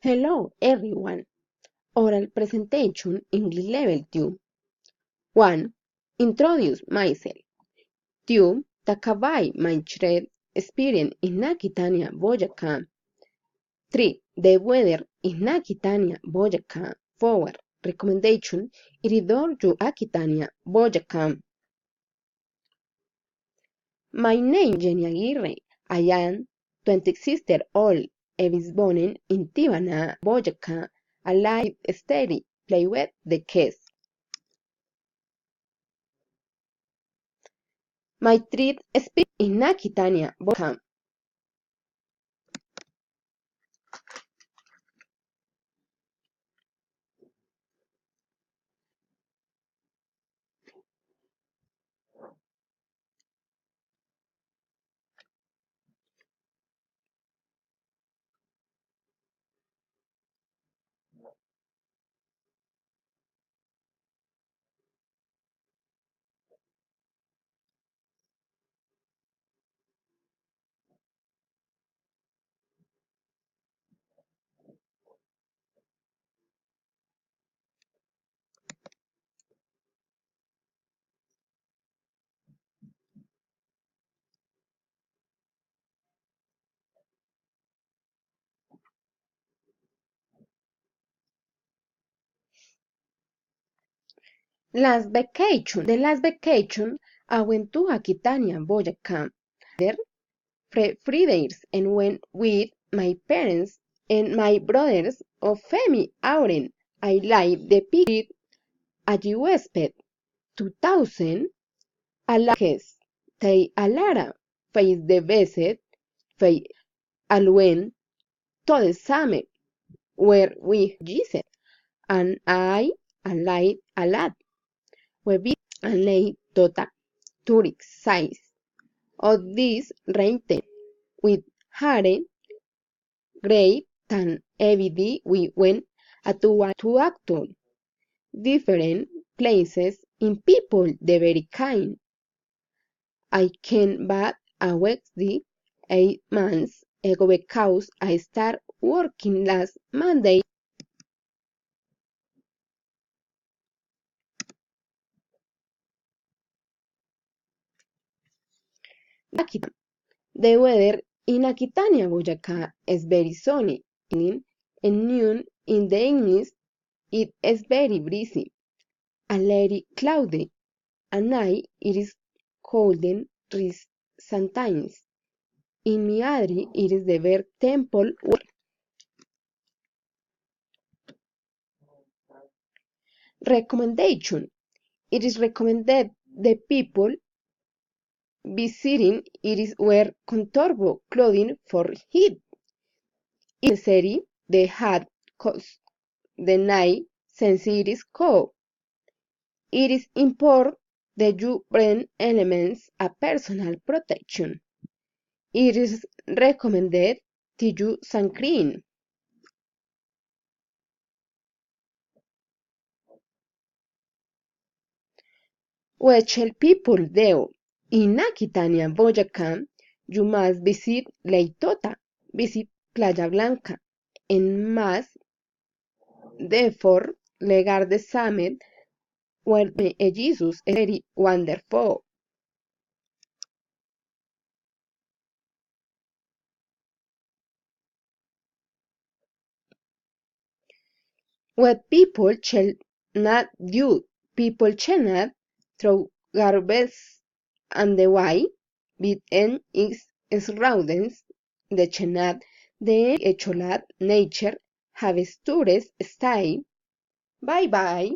Hello everyone. Oral presentation English level 2. 1. Introduce myself. 2. Talk about my trade experience in Aquitania, Boyacá. 3. The weather in Aquitania, Boyacá. 4. Recommendation Iridor to Aquitania, Boyacá. My name is Jenny Aguirre. I am 26 years old. I was born in Tibana, Boyacá. I like study, play with the kids. My trade experience in Aquitania, Boyacá. The last vacation, I went to Aquitania, Boyacá. There, 3 days, and went with my parents and my brothers of family outing. I like the picture at Huésped 2000. Alajes, they alara, face the visit, face alwen, to the summit, where we Jesus, and I like a lot. We be and lay tota tourist size of this rented with Hare great and every we went to actor different places in people the very kind. I came back a week 8 months ago because I started working last Monday. The weather in Aquitania, Boyacá is very sunny. And noon in the evening it is very breezy, a little cloudy. At night it is golden sometimes. In Miadri it is the very temple. Recommendation. It is recommended the people visiting it is wear comfortable clothing for heat. It is necessary the hat coats the night since it is cold. It is important that you bring elements of personal protection. It is recommended to use sunscreen. Which people do. In Aquitania, Boyacá, you must visit Lake Tota, visit Playa Blanca, and must therefore legar the summit where Jesus is very wonderful. What people shall not do, people shall not throw garbage on the way, but en its rodents, the shall not, the echolat nature have tourist stay. Bye bye.